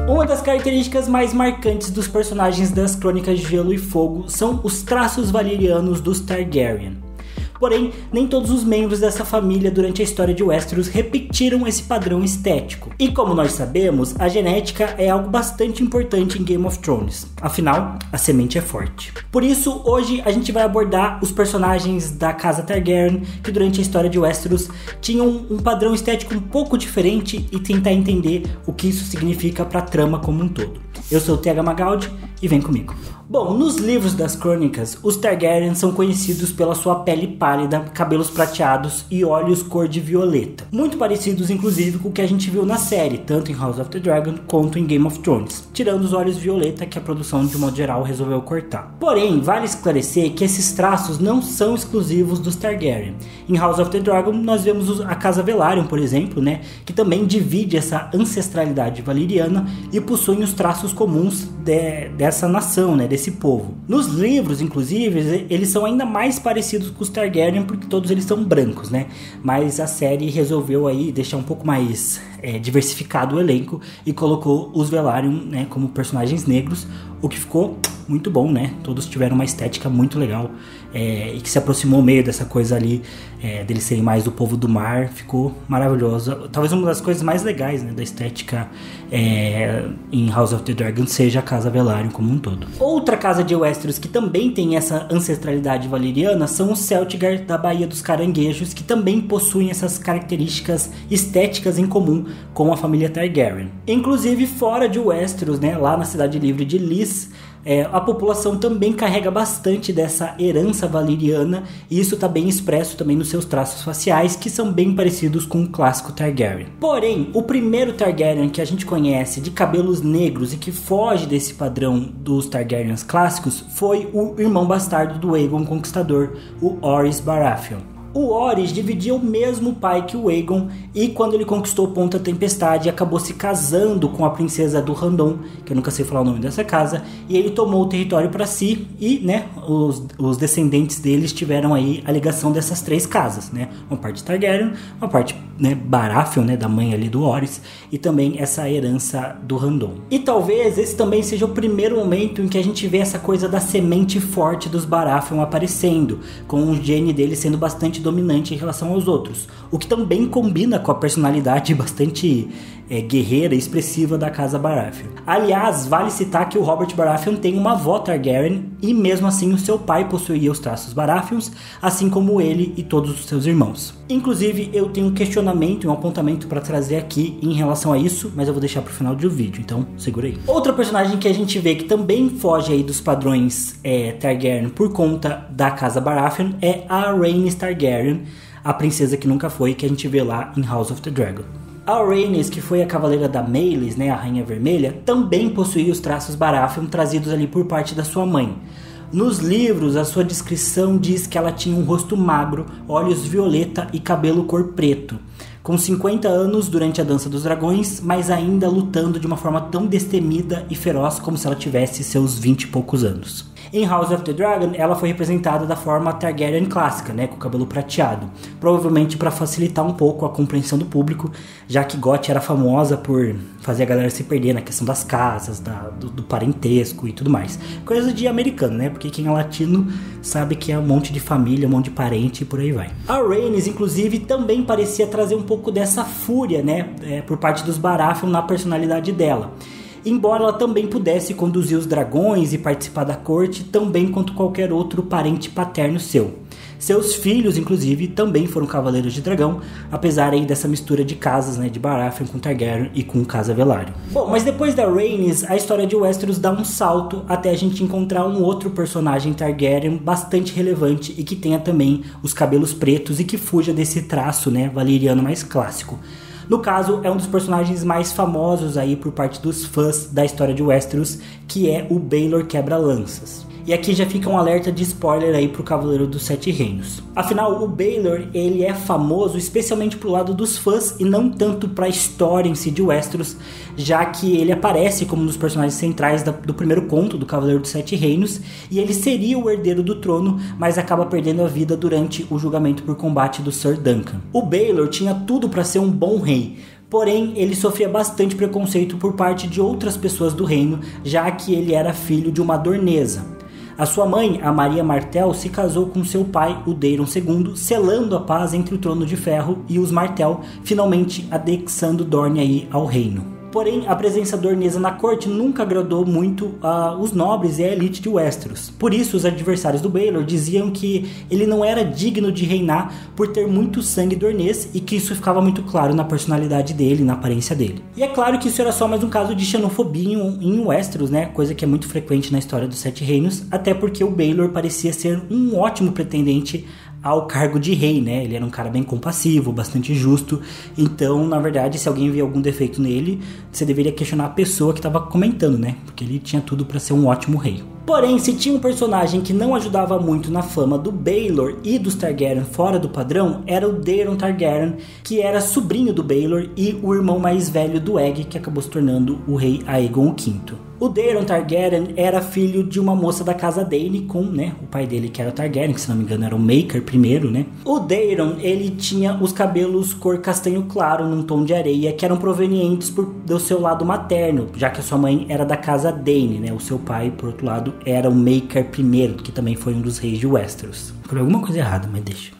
Uma das características mais marcantes dos personagens das Crônicas de Gelo e Fogo são os traços valerianos dos Targaryen. Porém, nem todos os membros dessa família durante a história de Westeros repetiram esse padrão estético. E como nós sabemos, a genética é algo bastante importante em Game of Thrones. Afinal, a semente é forte. Por isso, hoje a gente vai abordar os personagens da casa Targaryen que durante a história de Westeros tinham um padrão estético um pouco diferente e tentar entender o que isso significa para a trama como um todo. Eu sou o TH Magaldi e vem comigo. Bom, nos livros das crônicas, os Targaryen são conhecidos pela sua pele pálida, cabelos prateados e olhos cor de violeta. Muito parecidos, inclusive, com o que a gente viu na série, tanto em House of the Dragon quanto em Game of Thrones, tirando os olhos violeta que a produção, de modo geral, resolveu cortar. Porém, vale esclarecer que esses traços não são exclusivos dos Targaryen. Em House of the Dragon, nós vemos a Casa Velaryon, por exemplo, que também divide essa ancestralidade valeriana e possui os traços comuns dessa nação, desse povo. Nos livros, inclusive, eles são ainda mais parecidos com os Targaryen porque todos eles são brancos, Mas a série resolveu aí deixar um pouco mais diversificado o elenco e colocou os Velaryon, como personagens negros, o que ficou muito bom, Todos tiveram uma estética muito legal e que se aproximou meio dessa coisa ali deles serem mais do povo do mar, ficou maravilhosa. Talvez uma das coisas mais legais da estética em House of the Dragon seja a Casa Velaryon como um todo. Outra casa de Westeros que também tem essa ancestralidade valeriana são os Celtigar da Baía dos Caranguejos, que também possuem essas características estéticas em comum com a família Targaryen. Inclusive fora de Westeros, lá na Cidade Livre de Lys, a população também carrega bastante dessa herança valeriana e isso está bem expresso também nos seus traços faciais, que são bem parecidos com o clássico Targaryen. Porém, o primeiro Targaryen que a gente conhece de cabelos negros e que foge desse padrão dos Targaryens clássicos foi o irmão bastardo do Aegon Conquistador, o Orys Baratheon. O Orys dividia o mesmo pai que o Aegon e quando ele conquistou Ponta Tempestade acabou se casando com a princesa do Randon, que eu nunca sei falar o nome dessa casa, e ele tomou o território para si e os descendentes deles tiveram aí a ligação dessas três casas, uma parte Targaryen, uma parte Baratheon, da mãe ali do Orys, e também essa herança do Randon. E talvez esse também seja o primeiro momento em que a gente vê essa coisa da semente forte dos Baratheon aparecendo, com o gene deles sendo bastante dominante em relação aos outros, o que também combina com a personalidade bastante guerreira e expressiva da casa Baratheon. Aliás, vale citar que o Robert Baratheon tem uma avó Targaryen e mesmo assim o seu pai possuía os traços Baratheons, assim como ele e todos os seus irmãos. Inclusive, eu tenho um questionamento e um apontamento para trazer aqui em relação a isso, mas eu vou deixar para o final do vídeo, então segura aí. Outra personagem que a gente vê que também foge aí dos padrões Targaryen por conta da casa Baratheon é a Rhaenys Targaryen, a princesa que nunca foi, que a gente vê lá em House of the Dragon. A Rhaenys, que foi a cavaleira da Meleys, a Rainha Vermelha, também possuía os traços Baratheon trazidos ali por parte da sua mãe. Nos livros, a sua descrição diz que ela tinha um rosto magro, olhos violeta e cabelo cor preto. Com 50 anos durante a Dança dos Dragões, mas ainda lutando de uma forma tão destemida e feroz como se ela tivesse seus 20 e poucos anos. Em House of the Dragon, ela foi representada da forma Targaryen clássica, com o cabelo prateado, provavelmente para facilitar um pouco a compreensão do público, já que GOT era famosa por fazer a galera se perder na questão das casas, do parentesco e tudo mais. Coisa de americano, porque quem é latino sabe que é um monte de família, um monte de parente e por aí vai. A Rhaenys, inclusive, também parecia trazer um pouco dessa fúria, por parte dos Baratheon na personalidade dela. Embora ela também pudesse conduzir os dragões e participar da corte tão bem quanto qualquer outro parente paterno seu. Seus filhos, inclusive, também foram cavaleiros de dragão, apesar aí dessa mistura de casas, de Baratheon com Targaryen e com Casa Velaryon. Bom, mas depois da Rhaenys, a história de Westeros dá um salto até a gente encontrar um outro personagem Targaryen bastante relevante e que tenha também os cabelos pretos e que fuja desse traço, valeriano mais clássico. No caso, é um dos personagens mais famosos aí por parte dos fãs da história de Westeros, que é o Baelor Quebra-Lanças. E aqui já fica um alerta de spoiler aí pro Cavaleiro dos Sete Reinos. Afinal, o Baelor, ele é famoso especialmente pro lado dos fãs e não tanto pra história em si de Westeros, já que ele aparece como um dos personagens centrais do primeiro conto do Cavaleiro dos Sete Reinos, e ele seria o herdeiro do trono, mas acaba perdendo a vida durante o julgamento por combate do Sir Duncan. O Baelor tinha tudo pra ser um bom rei, Porém, ele sofria bastante preconceito por parte de outras pessoas do reino, já que ele era filho de uma Dornesa. A sua mãe, a Maria Martell, se casou com seu pai, o Daeron II, selando a paz entre o Trono de Ferro e os Martell, finalmente anexando Dorne aí ao reino. Porém, a presença dornesa na corte nunca agradou muito os nobres e a elite de Westeros. Por isso, os adversários do Baelor diziam que ele não era digno de reinar por ter muito sangue dornês e que isso ficava muito claro na personalidade dele, na aparência dele. E é claro que isso era só mais um caso de xenofobia em Westeros, né? Coisa que é muito frequente na história dos Sete Reinos, até porque o Baelor parecia ser um ótimo pretendente ao cargo de rei, né? Ele era um cara bem compassivo, bastante justo. Então, na verdade, se alguém via algum defeito nele, você deveria questionar a pessoa que estava comentando, né? Porque ele tinha tudo para ser um ótimo rei. Porém, se tinha um personagem que não ajudava muito na fama do Baelor e dos Targaryen fora do padrão, era o Daeron Targaryen, que era sobrinho do Baelor e o irmão mais velho do Egg, que acabou se tornando o rei Aegon V. O Daeron Targaryen era filho de uma moça da casa Dany com, né, o pai dele que era o Targaryen, que se não me engano era o Maker primeiro, né? O Daeron, ele tinha os cabelos cor castanho claro, num tom de areia, que eram provenientes do seu lado materno, já que a sua mãe era da casa Dany, né? O seu pai, por outro lado, era o Maker I, que também foi um dos reis de Westeros. Por alguma coisa errada, mas deixa.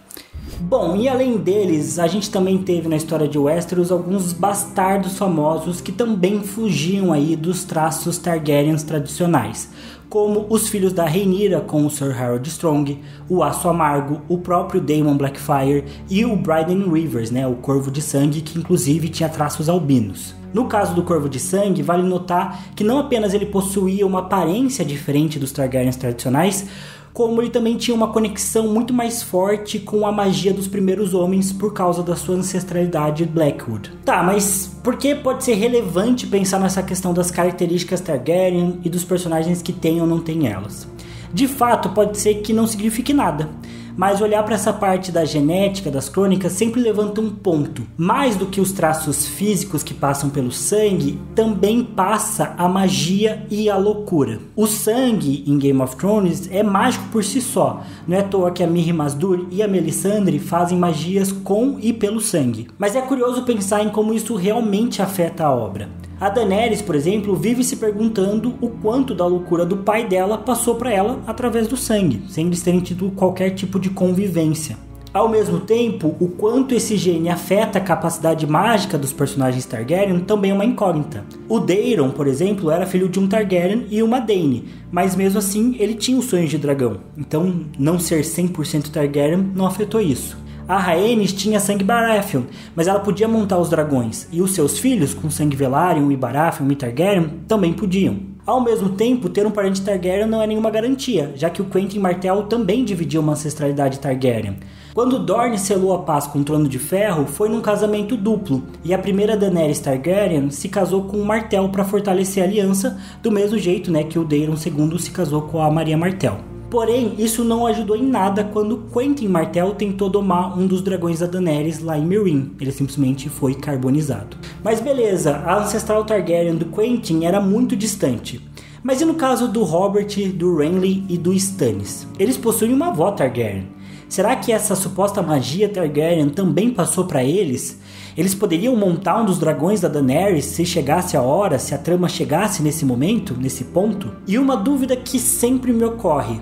Bom, e além deles, a gente também teve na história de Westeros alguns bastardos famosos que também fugiam aí dos traços Targaryens tradicionais, como os filhos da Rhaenyra com o Sir Harold Strong, o Aço Amargo, o próprio Daemon Blackfyre e o Bryden Rivers, né, o Corvo de Sangue, que inclusive tinha traços albinos. No caso do Corvo de Sangue, vale notar que não apenas ele possuía uma aparência diferente dos Targaryens tradicionais, como ele também tinha uma conexão muito mais forte com a magia dos primeiros homens por causa da sua ancestralidade Blackwood. Tá, mas por que pode ser relevante pensar nessa questão das características Targaryen e dos personagens que têm ou não têm elas? De fato, pode ser que não signifique nada, mas olhar para essa parte da genética das crônicas sempre levanta um ponto. Mais do que os traços físicos que passam pelo sangue, também passa a magia e a loucura. O sangue em Game of Thrones é mágico por si só. Não é à toa que a Mirri Maz-Dur e a Melisandre fazem magias com e pelo sangue. Mas é curioso pensar em como isso realmente afeta a obra. A Daenerys, por exemplo, vive se perguntando o quanto da loucura do pai dela passou para ela através do sangue, sem eles terem tido qualquer tipo de convivência. Ao mesmo tempo, o quanto esse gene afeta a capacidade mágica dos personagens Targaryen também é uma incógnita. O Daeron, por exemplo, era filho de um Targaryen e uma Dany, mas mesmo assim ele tinha os sonhos de dragão, então não ser 100% Targaryen não afetou isso. A Rhaenys tinha sangue Baratheon, mas ela podia montar os dragões, e os seus filhos, com sangue Velaryon e Baratheon e Targaryen, também podiam. Ao mesmo tempo, ter um parente Targaryen não é nenhuma garantia, já que o Quentyn Martell também dividia uma ancestralidade Targaryen. Quando Dorne selou a paz com o Trono de Ferro, foi num casamento duplo, e a primeira Daenerys Targaryen se casou com o Martell para fortalecer a aliança, do mesmo jeito, né, que o Daeron II se casou com a Maria Martell. Porém, isso não ajudou em nada quando Quentyn Martell tentou domar um dos dragões da Daenerys lá em Meereen. Ele simplesmente foi carbonizado. Mas beleza, a ancestral Targaryen do Quentyn era muito distante. Mas e no caso do Robert, do Renly e do Stannis? Eles possuem uma avó Targaryen. Será que essa suposta magia Targaryen também passou para eles? Eles poderiam montar um dos dragões da Daenerys se chegasse a hora, se a trama chegasse nesse momento, nesse ponto? E uma dúvida que sempre me ocorre.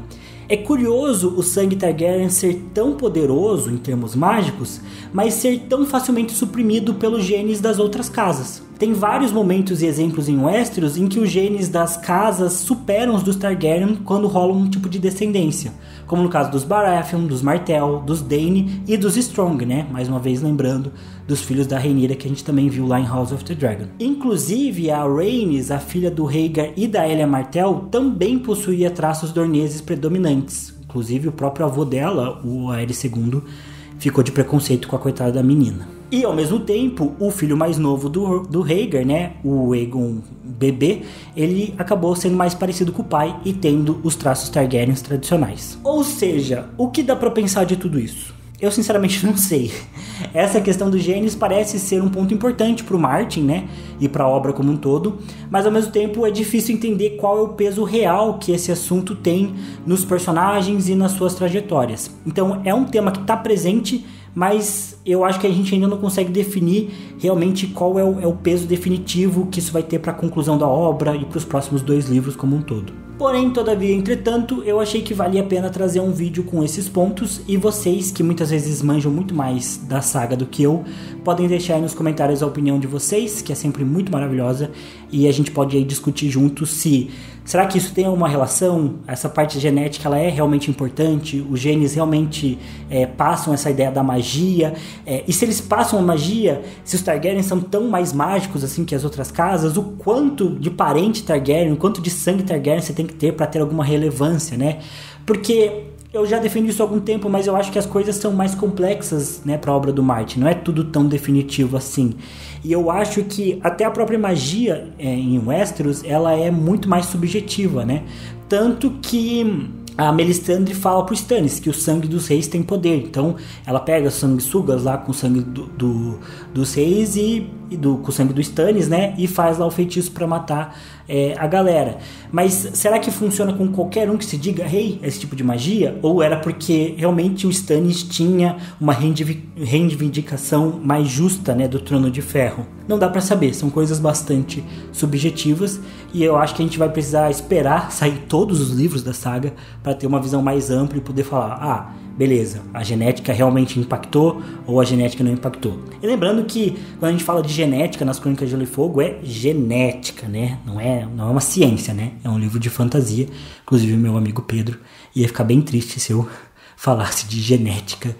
É curioso o sangue Targaryen ser tão poderoso em termos mágicos, mas ser tão facilmente suprimido pelos genes das outras casas. Tem vários momentos e exemplos em Westeros em que os genes das casas superam os dos Targaryen quando rola um tipo de descendência, como no caso dos Baratheon, dos Martell, dos Dany e dos Strong, né? Mais uma vez lembrando dos filhos da Rhaenyra que a gente também viu lá em House of the Dragon. Inclusive a Rhaenys, a filha do Rhaegar e da Elia Martell, também possuía traços dorneses predominantes. Inclusive o próprio avô dela, o Aerys II, ficou de preconceito com a coitada da menina. E ao mesmo tempo, o filho mais novo do Rhaegar, né, o Aegon bebê, ele acabou sendo mais parecido com o pai e tendo os traços Targaryens tradicionais. Ou seja, o que dá pra pensar de tudo isso? Eu sinceramente não sei. Essa questão dos genes parece ser um ponto importante pro Martin, né, e pra obra como um todo, mas ao mesmo tempo é difícil entender qual é o peso real que esse assunto tem nos personagens e nas suas trajetórias. Então é um tema que tá presente, mas eu acho que a gente ainda não consegue definir realmente qual é o peso definitivo que isso vai ter para a conclusão da obra e para os próximos 2 livros como um todo. Porém, todavia, entretanto, eu achei que valia a pena trazer um vídeo com esses pontos, e vocês, que muitas vezes manjam muito mais da saga do que eu, podem deixar aí nos comentários a opinião de vocês, que é sempre muito maravilhosa, e a gente pode aí discutir juntos se... Será que isso tem alguma relação? Essa parte genética, ela é realmente importante? Os genes realmente passam essa ideia da magia? E se eles passam a magia, se os Targaryen são tão mais mágicos assim que as outras casas, o quanto de parente Targaryen, o quanto de sangue Targaryen você tem que ter para ter alguma relevância, né? Porque eu já defendo isso há algum tempo, mas eu acho que as coisas são mais complexas, né, para a obra do Martin. Não é tudo tão definitivo assim. E eu acho que até a própria magia em Westeros, ela é muito mais subjetiva, né? Tanto que a Melisandre fala pro Stannis que o sangue dos reis tem poder. Então ela pega as sanguessugas lá com o sangue dos reis com o sangue do Stannis, né? E faz lá o feitiço para matar a galera. Mas será que funciona com qualquer um que se diga rei, esse tipo de magia? Ou era porque realmente o Stannis tinha uma reivindicação mais justa, né, do Trono de Ferro? Não dá pra saber, são coisas bastante subjetivas, e eu acho que a gente vai precisar esperar sair todos os livros da saga para ter uma visão mais ampla e poder falar, beleza, a genética realmente impactou ou a genética não impactou. E lembrando que quando a gente fala de genética nas Crônicas de Gelo e Fogo, é genética, né? Não é uma ciência, né? É um livro de fantasia. Inclusive, meu amigo Pedro ia ficar bem triste se eu falasse de genética,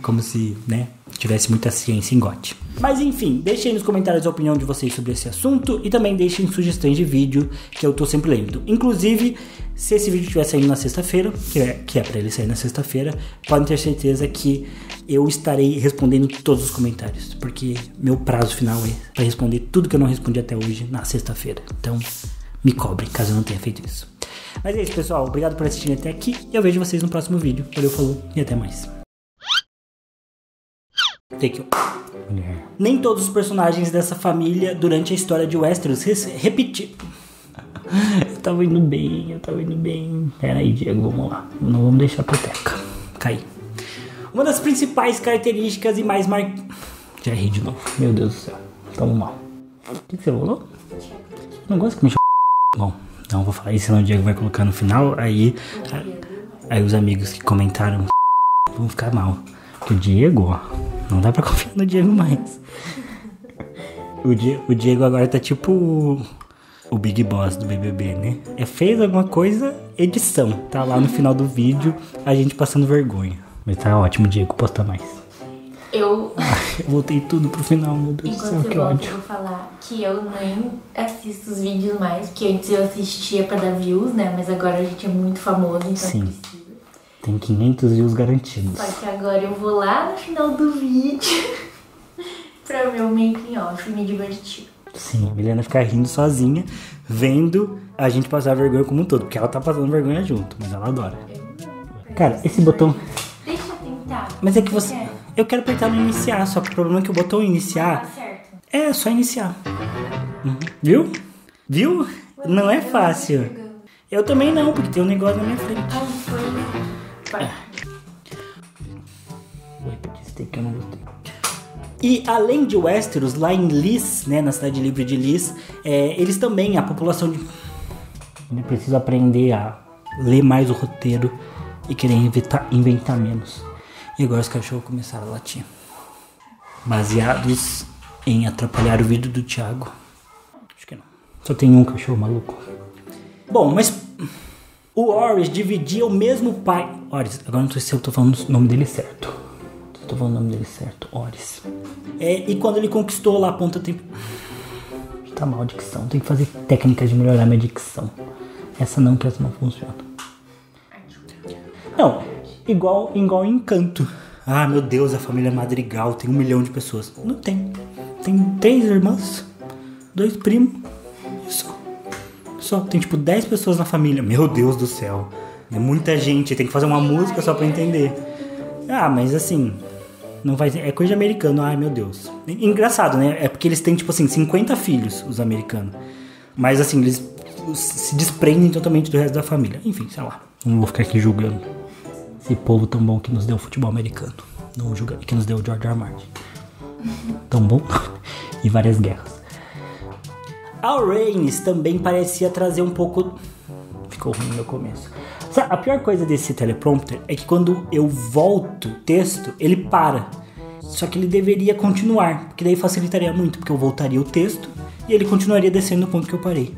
como se, né, tivesse muita ciência em GOT. Mas enfim, deixem aí nos comentários a opinião de vocês sobre esse assunto, e também deixem sugestões de vídeo, que eu tô sempre lendo. Inclusive, se esse vídeo estiver saindo na sexta-feira, que é pra ele sair na sexta-feira, podem ter certeza que eu estarei respondendo todos os comentários, porque meu prazo final é pra responder tudo que eu não respondi até hoje na sexta-feira. Então, me cobrem, caso eu não tenha feito isso. Mas é isso, pessoal. Obrigado por assistirem até aqui, e eu vejo vocês no próximo vídeo. Valeu, falou e até mais. Nem todos os personagens dessa família durante a história de Westeros repetiram. Eu tava indo bem. Pera aí, Diego, vamos lá. Não vamos deixar a peteca cair. Uma das principais características e mais Já errei de novo. Meu Deus do céu. Tamo mal. O que você falou? Não gosto que me chame. Bom, não vou falar isso, senão o Diego vai colocar no final. Aí os amigos que comentaram vão ficar mal. Porque o Diego, ó, não dá pra confiar no Diego mais. O Diego agora tá tipo o Big Boss do BBB, né? Fez alguma coisa, edição. Tá lá no final do vídeo, a gente passando vergonha. Mas tá ótimo, Diego, posta mais. Eu voltei tudo pro final, meu Deus do céu, que ódio. Eu vou falar que eu nem assisto os vídeos mais, porque antes eu assistia pra dar views, né? Mas agora a gente é muito famoso, então sim, precisa. Tem 500 views garantidos. Só que agora eu vou lá no final do vídeo pra ver o making off e me divertir. Sim, a Milena ficar rindo sozinha, vendo a gente passar vergonha como um todo, porque ela tá passando vergonha junto, mas ela adora. Cara, esse botão... Deixa eu tentar. Mas é que você... Eu quero apertar no iniciar, só que o problema é que o botão iniciar... Tá certo. É só iniciar. Viu? Viu? Não é fácil. Eu também não, porque tem um negócio na minha frente. Vai. Vou repetir esse take que eu não gostei. E além de Westeros, lá em Lys, né, na cidade livre de Lys, eles também, a população de... Eu preciso aprender a ler mais o roteiro e querer inventar menos. E agora os cachorros começaram a latir. Baseados em atrapalhar o vídeo do Thiago. Acho que não. Só tem um cachorro maluco. Bom, mas... O Orys dividia o mesmo pai... Orys, agora não sei se eu tô falando o nome dele certo. Tô falando o nome dele certo, Orys. E quando ele conquistou lá a Ponta Tempo... Tá mal a dicção. Tem que fazer técnicas de melhorar minha dicção. Essa não, que essa não funciona. Não, igual em Encanto. Ah, meu Deus, a família Madrigal tem 1 milhão de pessoas. Não tem. Tem 3 irmãs, 2 primos. Só tem tipo 10 pessoas na família. Meu Deus do céu. É muita gente. Tem que fazer uma música só pra entender. Ah, mas assim... Não vai, é coisa de americano, ai meu Deus. Engraçado, né? É porque eles têm, tipo assim, 50 filhos, os americanos. Mas assim, eles se desprendem totalmente do resto da família. Enfim, sei lá. Não vou ficar aqui julgando esse povo tão bom que nos deu o futebol americano. Não julga, que nos deu o George R. R. Martin. Tão bom. E várias guerras. A Rhaenys também parecia trazer um pouco... Ficou ruim no começo. A pior coisa desse teleprompter é que quando eu volto o texto, ele para. Só que ele deveria continuar, porque daí facilitaria muito, porque eu voltaria o texto e ele continuaria descendo no ponto que eu parei.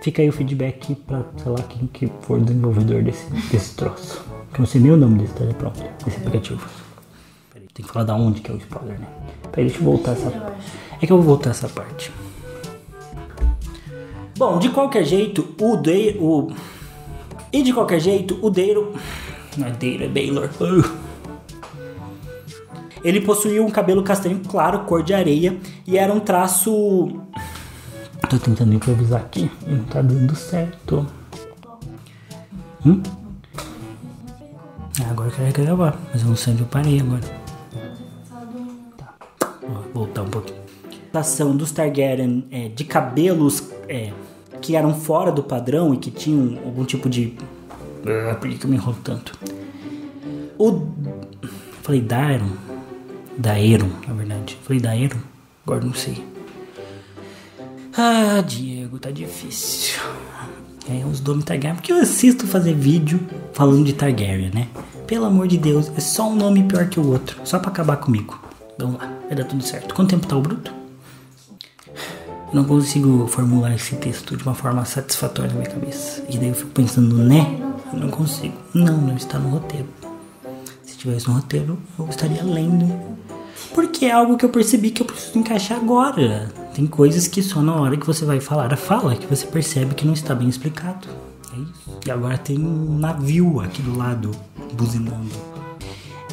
Fica aí o feedback pra, sei lá, quem que for desenvolvedor desse troço. Eu não sei nem o nome desse teleprompter, desse aplicativo. Peraí, tem que falar da onde que é o spoiler, né? Peraí, deixa eu voltar essa parte. É que eu vou voltar essa parte. Bom, de qualquer jeito, o Daero... Não é Daero, é Baelor. Ele possuía um cabelo castanho claro, cor de areia, e era um traço... Tô tentando improvisar aqui e não tá dando certo. Agora eu quero gravar, mas eu não sei onde eu parei agora. Tá. Vou voltar um pouquinho. A ação dos Targaryen de cabelos que eram fora do padrão e que tinham algum tipo de... Por que eu me enrolo tanto? Falei Daeron, na verdade. Falei Daeron? Agora não sei. Ah, Diego, tá difícil. Os nomes Targaryen. Porque eu assisto fazer vídeo falando de Targaryen, né? Pelo amor de Deus, é só um nome pior que o outro. Só pra acabar comigo. Vamos lá, vai dar tudo certo. Quanto tempo tá o bruto? Eu não consigo formular esse texto de uma forma satisfatória na minha cabeça. E daí eu fico pensando, né? Eu não consigo. Não está no roteiro. Se tivesse no roteiro, eu estaria lendo. Porque é algo que eu percebi que eu preciso encaixar agora. Tem coisas que só na hora que você vai falar a fala que você percebe que não está bem explicado. É isso. E agora tem um navio aqui do lado, buzinando.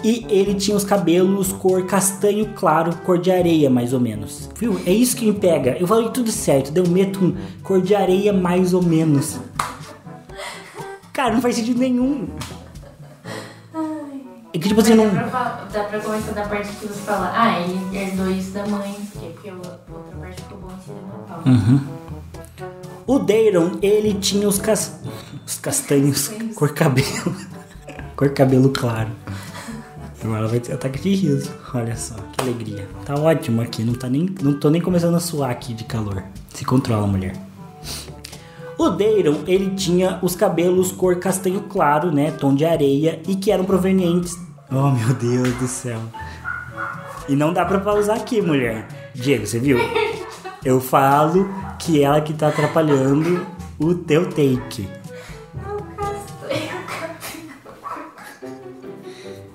E ele tinha os cabelos cor castanho claro, cor de areia, mais ou menos. Viu? É isso que me pega. Eu falei tudo certo, daí eu meto um cor de areia, mais ou menos. Cara, não faz sentido nenhum. É que tipo assim, não... Dá pra começar da parte que você fala, ele herdou isso da mãe, porque a outra parte ficou bom de ser da O Daeron, ele tinha os castanhos, cor cabelo claro. Agora vai ter ataque de riso. Olha só, que alegria. Tá ótimo aqui, não tô nem começando a suar aqui de calor. Se controla, mulher. O Daeron, ele tinha os cabelos cor castanho claro, né, tom de areia, e que eram provenientes... Oh, meu Deus do céu. E não dá pra pausar aqui, mulher. Diego, você viu? Eu falo que ela que tá atrapalhando o teu take.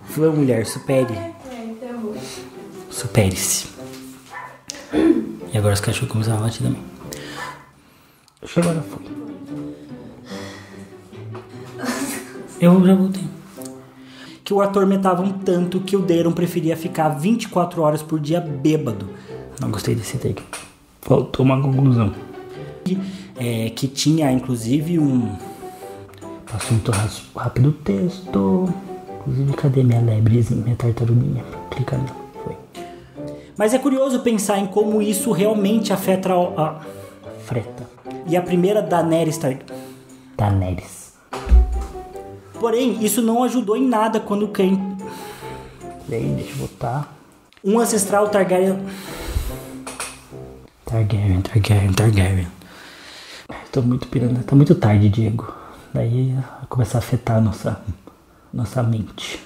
Foi, mulher, supere. Supere-se. E agora os cachorros começaram a latir também. Acho que agora foi. Eu já voltei. Que o atormentavam tanto que o Daeron preferia ficar 24 horas por dia bêbado. Não gostei desse take. Faltou uma conclusão. Que tinha, inclusive, Passou muito rápido o texto. Inclusive, cadê minha lebrezinha, minha tartaruguinha? Clica nela. Foi. Mas é curioso pensar em como isso realmente afeta a... Freta. E a primeira Daenerys. Porém, isso não ajudou em nada quando quem... Peraí, deixa eu botar. Um ancestral Targaryen. Tô muito pirando. Tá muito tarde, Diego. Daí vai começar a afetar a nossa mente.